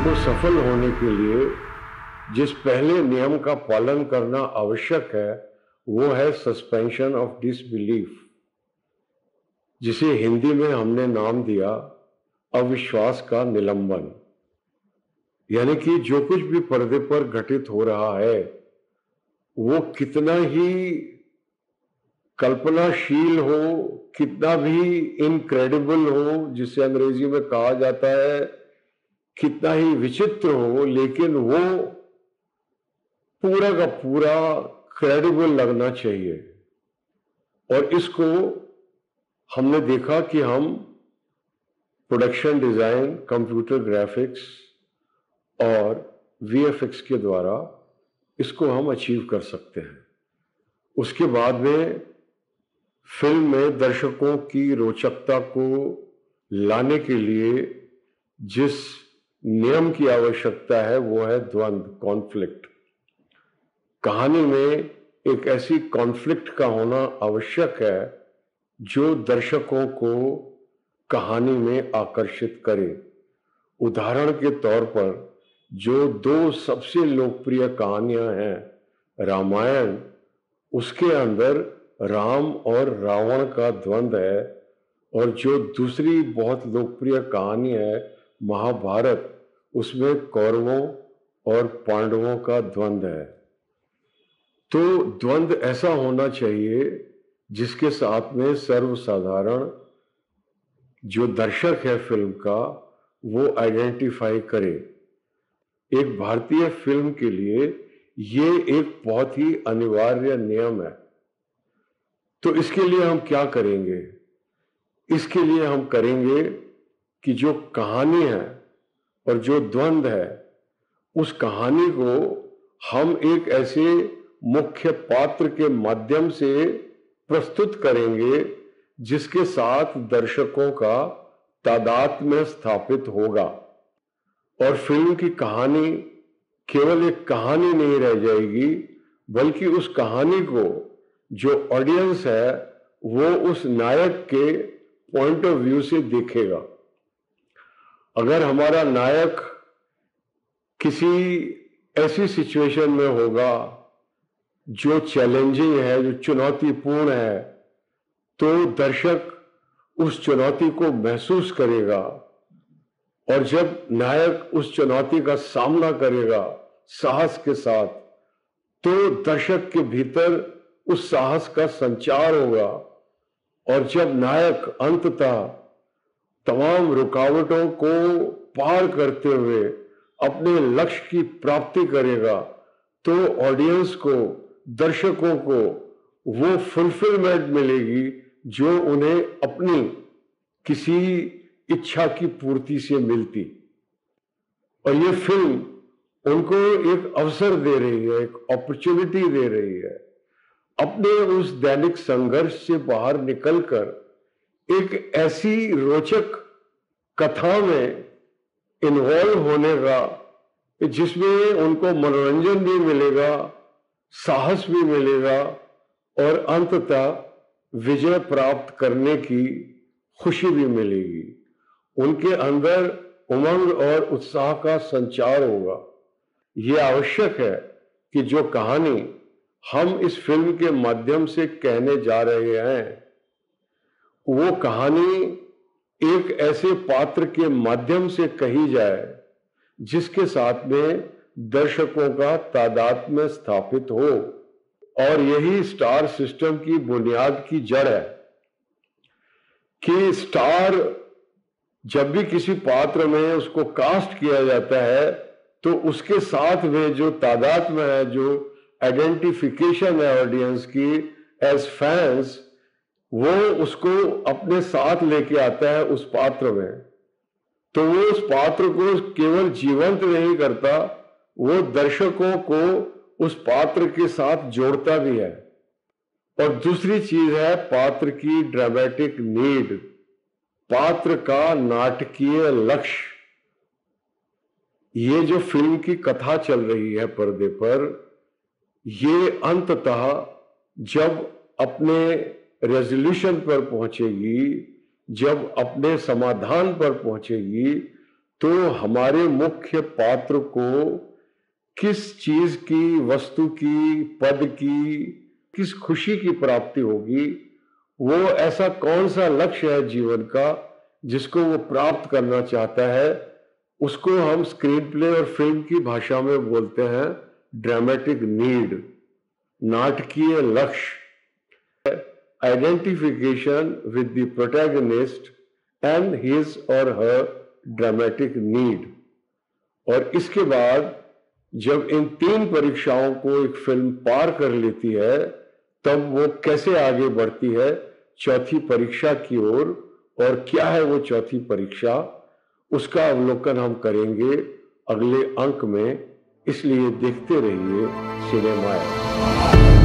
को सफल होने के लिए जिस पहले नियम का पालन करना आवश्यक है वो है सस्पेंशन ऑफ डिसबिलीफ, जिसे हिंदी में हमने नाम दिया अविश्वास का निलंबन। यानी कि जो कुछ भी पर्दे पर घटित हो रहा है वो कितना ही कल्पनाशील हो, कितना भी इनक्रेडिबल हो, जिसे अंग्रेजी में कहा जाता है कितना ही विचित्र हो, लेकिन वो पूरा का पूरा क्रेडिबल लगना चाहिए। और इसको हमने देखा कि हम प्रोडक्शन डिजाइन, कंप्यूटर ग्राफिक्स और वीएफएक्स के द्वारा इसको हम अचीव कर सकते हैं। उसके बाद में फिल्म में दर्शकों की रोचकता को लाने के लिए जिस नियम की आवश्यकता है वो है द्वंद्व, कॉन्फ्लिक्ट। कहानी में एक ऐसी कॉन्फ्लिक्ट का होना आवश्यक है जो दर्शकों को कहानी में आकर्षित करे। उदाहरण के तौर पर जो दो सबसे लोकप्रिय कहानियां हैं रामायण, उसके अंदर राम और रावण का द्वंद्व है, और जो दूसरी बहुत लोकप्रिय कहानी है महाभारत, उसमें कौरवों और पांडवों का द्वंद्व है। तो द्वंद्व ऐसा होना चाहिए जिसके साथ में सर्वसाधारण जो दर्शक है फिल्म का वो आइडेंटिफाई करे। एक भारतीय फिल्म के लिए ये एक बहुत ही अनिवार्य नियम है। तो इसके लिए हम क्या करेंगे? इसके लिए हम करेंगे कि जो कहानी है और जो द्वंद्व है उस कहानी को हम एक ऐसे मुख्य पात्र के माध्यम से प्रस्तुत करेंगे जिसके साथ दर्शकों का तादात्म्य स्थापित होगा। और फिल्म की कहानी केवल एक कहानी नहीं रह जाएगी, बल्कि उस कहानी को जो ऑडियंस है वो उस नायक के पॉइंट ऑफ व्यू से देखेगा। अगर हमारा नायक किसी ऐसी सिचुएशन में होगा जो चैलेंजिंग है, जो चुनौतीपूर्ण है, तो दर्शक उस चुनौती को महसूस करेगा। और जब नायक उस चुनौती का सामना करेगा साहस के साथ, तो दर्शक के भीतर उस साहस का संचार होगा। और जब नायक अंततः तमाम रुकावटों को पार करते हुए अपने लक्ष्य की प्राप्ति करेगा, तो ऑडियंस को, दर्शकों को वो फुलफिलमेंट मिलेगी जो उन्हें अपनी किसी इच्छा की पूर्ति से मिलती। और ये फिल्म उनको एक अवसर दे रही है, एक अपॉर्चुनिटी दे रही है अपने उस दैनिक संघर्ष से बाहर निकलकर एक ऐसी रोचक कथा में इन्वॉल्व होने का जिसमें उनको मनोरंजन भी मिलेगा, साहस भी मिलेगा और अंततः विजय प्राप्त करने की खुशी भी मिलेगी। उनके अंदर उमंग और उत्साह का संचार होगा। यह आवश्यक है कि जो कहानी हम इस फिल्म के माध्यम से कहने जा रहे हैं वो कहानी एक ऐसे पात्र के माध्यम से कही जाए जिसके साथ में दर्शकों का तादात्म्य स्थापित हो। और यही स्टार सिस्टम की बुनियाद की जड़ है कि स्टार जब भी किसी पात्र में उसको कास्ट किया जाता है तो उसके साथ में जो तादात्म्य है, जो आइडेंटिफिकेशन है ऑडियंस की एज फैंस, वो उसको अपने साथ लेके आता है उस पात्र में। तो वो उस पात्र को केवल जीवंत नहीं करता, वो दर्शकों को उस पात्र के साथ जोड़ता भी है। और दूसरी चीज है पात्र की ड्रामेटिक नीड, पात्र का नाटकीय लक्ष्य। ये जो फिल्म की कथा चल रही है पर्दे पर, ये अंततः जब अपने रेजोल्यूशन पर पहुंचेगी, जब अपने समाधान पर पहुंचेगी, तो हमारे मुख्य पात्र को किस चीज की, वस्तु की, पद की, किस खुशी की प्राप्ति होगी, वो ऐसा कौन सा लक्ष्य है जीवन का जिसको वो प्राप्त करना चाहता है, उसको हम स्क्रीन प्ले और फिल्म की भाषा में बोलते हैं ड्रामेटिक नीड, नाटकीय लक्ष्य, identification with the protagonist and his और हर ड्रामेटिक नीड। और इसके बाद जब इन 3 परीक्षाओं को एक फिल्म पार कर लेती है, तब वो कैसे आगे बढ़ती है चौथी परीक्षा की ओर, और क्या है वो चौथी परीक्षा, उसका अवलोकन हम करेंगे अगले अंक में। इसलिए देखते रहिए सिनेमा।